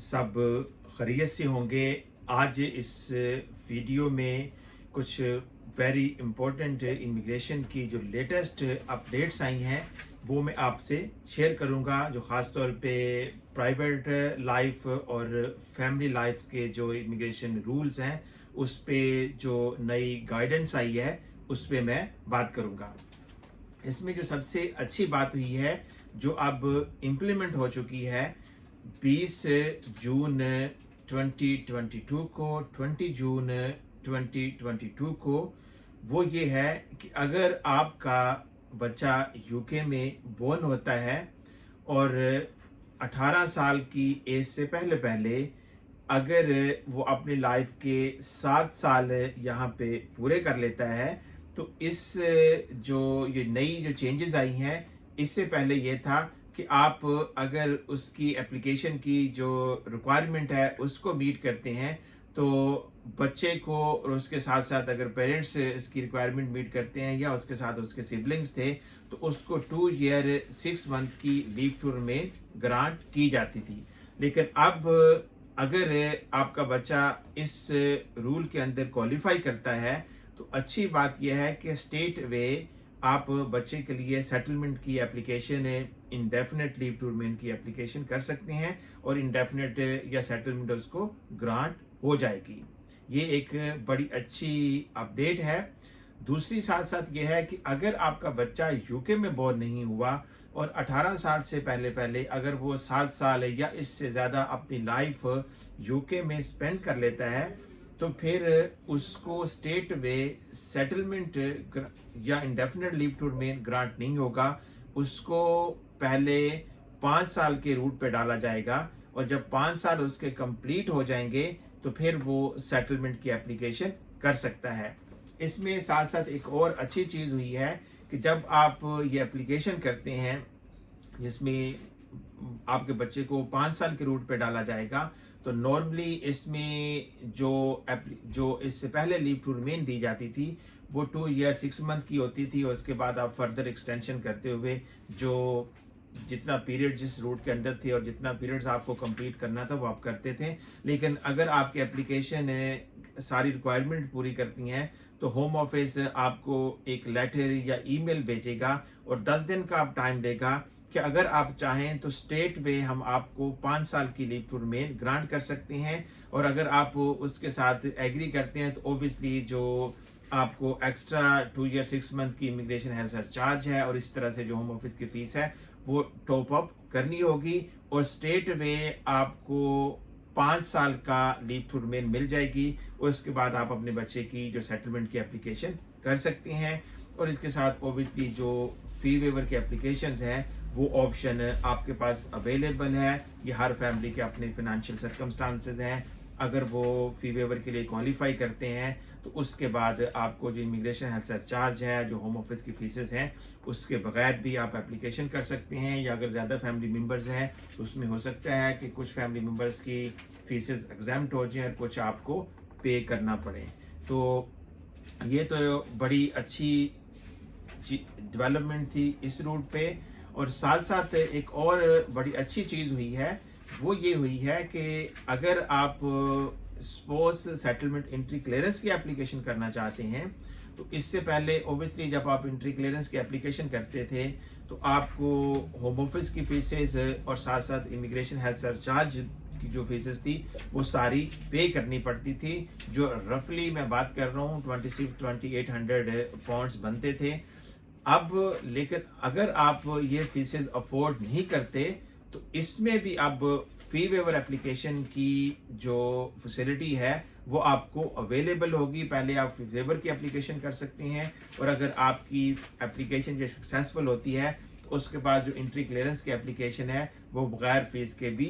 सब खैरियत से होंगे। आज इस वीडियो में कुछ वेरी इम्पोर्टेंट इमिग्रेशन की जो लेटेस्ट अपडेट्स आई हैं वो मैं आपसे शेयर करूंगा, जो ख़ास तौर पे प्राइवेट लाइफ और फैमिली लाइफ के जो इमिग्रेशन रूल्स हैं उस पे जो नई गाइडेंस आई है उस पे मैं बात करूंगा। इसमें जो सबसे अच्छी बात हुई है जो अब इम्प्लीमेंट हो चुकी है 20 जून 2022 को, 20 जून 2022 को, वो ये है कि अगर आपका बच्चा यूके में बोर्न होता है और 18 साल की एज से पहले पहले अगर वो अपनी लाइफ के 7 साल यहाँ पे पूरे कर लेता है तो इस जो ये नई जो चेंजेस आई हैं, इससे पहले ये था कि आप अगर उसकी एप्लीकेशन की जो रिक्वायरमेंट है उसको मीट करते हैं तो बच्चे को और उसके साथ साथ अगर पेरेंट्स इसकी रिक्वायरमेंट मीट करते हैं या उसके साथ उसके सिबलिंग्स थे तो उसको 2 ईयर 6 मंथ की लीव टू रिमेन ग्रांट की जाती थी। लेकिन अब अगर आपका बच्चा इस रूल के अंदर क्वालिफाई करता है तो अच्छी बात यह है कि स्टेट वे आप बच्चे के लिए सेटलमेंट की application, indefinite leave to remain की एप्लीकेशन कर सकते हैं और इंडेफिनेट या सेटलमेंट उसको ग्रांट हो जाएगी। ये एक बड़ी अच्छी अपडेट है। दूसरी साथ साथ ये है कि अगर आपका बच्चा यूके में बोर्न नहीं हुआ और 18 साल से पहले पहले अगर वो 7 साल या इससे ज़्यादा अपनी लाइफ यूके में स्पेंड कर लेता है तो फिर उसको स्टेट वे सेटलमेंट या indefinite leave to remain grant नहीं होगा। उसको पहले 5 साल के रूट पे डाला जाएगा और जब 5 साल उसके कंप्लीट हो जाएंगे तो फिर वो सेटलमेंट की एप्लीकेशन कर सकता है। इसमें साथ साथ एक और अच्छी चीज़ हुई है कि जब आप ये एप्लीकेशन करते हैं जिसमें आपके बच्चे को 5 साल के रूट पे डाला जाएगा तो नॉर्मली इसमें जो इससे पहले लीव टू रिमेन दी जाती थी वो 2 ईयर 6 मंथ की होती थी और उसके बाद आप फर्दर एक्सटेंशन करते हुए जो जितना पीरियड जिस रूट के अंदर थे और जितना पीरियड्स आपको कंप्लीट करना था वो आप करते थे। लेकिन अगर आपकी एप्लीकेशन सारी रिक्वायरमेंट पूरी करती हैं तो होम ऑफिस आपको एक लेटर या ईमेल भेजेगा और 10 दिन का आप टाइम देगा कि अगर आप चाहें तो स्टेट वे हम आपको 5 साल की लीव टू रिमेन ग्रांट कर सकते हैं और अगर आप उसके साथ एग्री करते हैं तो ओबियसली जो आपको एक्स्ट्रा 2 ईयर 6 मंथ की इमिग्रेशन हेल्थ सरचार्ज है और इस तरह से जो होम ऑफिस की फीस है वो टॉप अप करनी होगी और स्टेट वे आपको 5 साल का लीव टू रिमेन मिल जाएगी और उसके बाद आप अपने बच्चे की जो सेटलमेंट की एप्लीकेशन कर सकते हैं। और इसके साथ ओबियसली जो फी वेवर की एप्लीकेशंस हैं वो ऑप्शन आपके पास अवेलेबल है। ये हर फैमिली के अपने फिनेंशियल सर्कमस्टांसेस हैं। अगर वो फी वेवर के लिए क्वालिफाई करते हैं तो उसके बाद आपको जो इमिग्रेशन हेल्थ सरचार्ज है, जो होम ऑफिस की फीसेस हैं, उसके बगैर भी आप एप्लीकेशन कर सकते हैं। या अगर ज़्यादा फैमिली मेम्बर्स हैं तो उसमें हो सकता है कि कुछ फैमिली मेम्बर्स की फीसेस एग्जाम्प्ट हो जाएं और कुछ आपको पे करना पड़े। तो ये तो बड़ी अच्छी डेवलपमेंट थी इस रूट पे। और साथ साथ एक और बड़ी अच्छी चीज़ हुई है वो ये हुई है कि अगर आप स्पोर्ट्स सेटलमेंट एंट्री क्लियरेंस की एप्लीकेशन करना चाहते हैं तो इससे पहले ओबियसली जब आप एंट्री क्लियरेंस की एप्लीकेशन करते थे तो आपको होम ऑफिस की फीसेस और साथ साथ इमिग्रेशन हेल्थ सरचार्ज की जो फीसेस थी वो सारी पे करनी पड़ती थी, जो रफली मैं बात कर रहा हूँ 2800 पाउंड्स बनते थे। अब लेकिन अगर आप ये फीसेस अफोर्ड नहीं करते तो इसमें भी अब फी वेवर एप्लीकेशन की जो फैसिलिटी है वो आपको अवेलेबल होगी। पहले आप फी वेवर की एप्लीकेशन कर सकते हैं और अगर आपकी एप्लीकेशन जो सक्सेसफुल होती है तो उसके बाद जो एंट्री क्लियरेंस की एप्लीकेशन है वो बगैर फीस के भी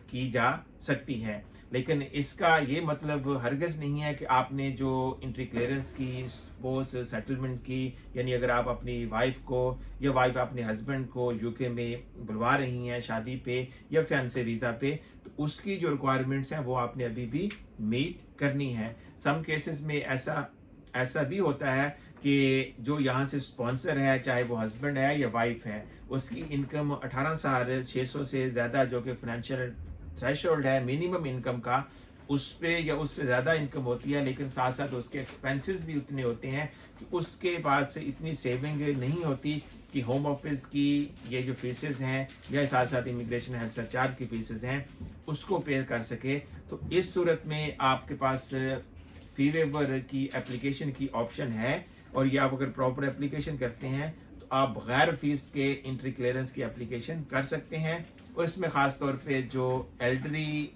की जा सकती है। लेकिन इसका ये मतलब हरगिज़ नहीं है कि आपने जो एंट्री क्लियरेंस की स्पोर्ट्स सेटलमेंट की, यानी अगर आप अपनी वाइफ को या वाइफ अपने हस्बैंड को यूके में बुलवा रही हैं शादी पे या फैंसे वीज़ा पे, तो उसकी जो रिक्वायरमेंट्स हैं वो आपने अभी भी मीट करनी है। सम केसेस में ऐसा भी होता है कि जो यहाँ से स्पॉन्सर है, चाहे वो हस्बैंड है या वाइफ है, उसकी इनकम 18 साल 600 से ज़्यादा जो कि फाइनेंशियल थ्रेशोल्ड है मिनिमम इनकम का, उस पे या उससे ज़्यादा इनकम होती है, लेकिन साथ साथ उसके एक्सपेंसेस भी उतने होते हैं कि उसके पास इतनी सेविंग नहीं होती कि होम ऑफिस की ये जो फीसेस हैं या साथ साथ इमिग्रेशन हेल्थ सरचार्ज की फीसेस हैं उसको पे कर सके। तो इस सूरत में आपके पास फी वेवर की एप्लीकेशन की ऑप्शन है, और ये आप अगर प्रॉपर एप्लीकेशन करते हैं तो आप बगैर फीस के एंट्री क्लियरेंस की एप्लीकेशन कर सकते हैं। और इसमें ख़ास तौर पे जो एल्डरी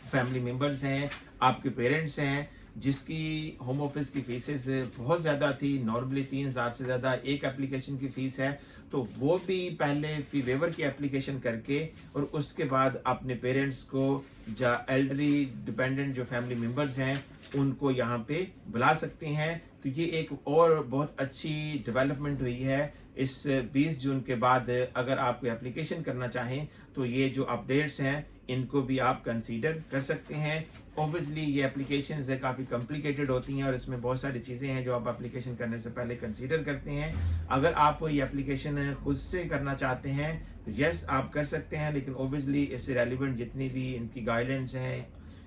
फैमिली मेम्बर्स हैं, आपके पेरेंट्स हैं, जिसकी होम ऑफिस की फीसेस बहुत ज़्यादा थी, नॉर्मली 3,000 से ज़्यादा एक एप्लीकेशन की फ़ीस है, तो वो भी पहले फ़ी वेवर की एप्लीकेशन करके और उसके बाद अपने पेरेंट्स को या एल्डरी डिपेंडेंट जो फैमिली मेम्बर्स हैं उनको यहाँ पे बुला सकते हैं। तो ये एक और बहुत अच्छी डेवलपमेंट हुई है। इस 20 जून के बाद अगर आप कोई एप्लीकेशन करना चाहें तो ये जो अपडेट्स हैं इनको भी आप कंसीडर कर सकते हैं। ऑब्वियसली ये एप्लीकेशन है काफ़ी कॉम्प्लिकेटेड होती हैं और इसमें बहुत सारी चीज़ें हैं जो आप एप्लीकेशन करने से पहले कंसीडर करते हैं। अगर आप ये एप्लीकेशन खुद से करना चाहते हैं तो यस आप कर सकते हैं, लेकिन ऑब्वियसली इससे रेलिवेंट जितनी भी इनकी गाइडेंस हैं,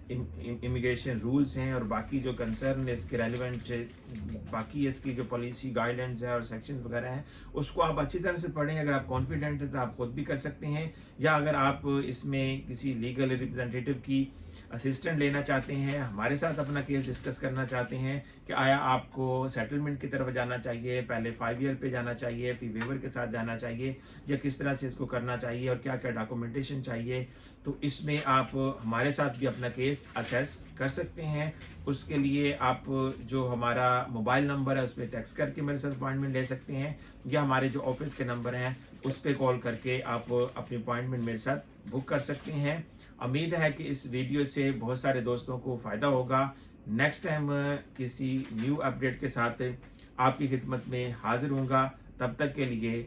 इमिग्रेशन रूल्स हैं और बाकी जो कंसर्न इसके रेलिवेंट बाकी इसकी जो पॉलिसी गाइडेंस है और सेक्शन वगैरह हैं उसको आप अच्छी तरह से पढ़ें। अगर आप कॉन्फिडेंट हैं तो आप खुद भी कर सकते हैं, या अगर आप इसमें किसी लीगल रिप्रेजेंटेटिव की असिस्टेंट लेना चाहते हैं, हमारे साथ अपना केस डिस्कस करना चाहते हैं कि आया आपको सेटलमेंट की तरफ जाना चाहिए, पहले 5 ईयर पे जाना चाहिए, फी वेवर के साथ जाना चाहिए, या किस तरह से इसको करना चाहिए और क्या क्या डॉक्यूमेंटेशन चाहिए, तो इसमें आप हमारे साथ भी अपना केस असेस कर सकते हैं। उसके लिए आप जो हमारा मोबाइल नंबर है उस पर टेक्स्ट करके मेरे साथ अपॉइंटमेंट ले सकते हैं, या हमारे जो ऑफिस के नंबर हैं उस पर कॉल करके आप अपनी अपॉइंटमेंट मेरे साथ बुक कर सकते हैं। उम्मीद है कि इस वीडियो से बहुत सारे दोस्तों को फ़ायदा होगा। नेक्स्ट टाइम किसी न्यू अपडेट के साथ आपकी खिदमत में हाजिर होऊंगा। तब तक के लिए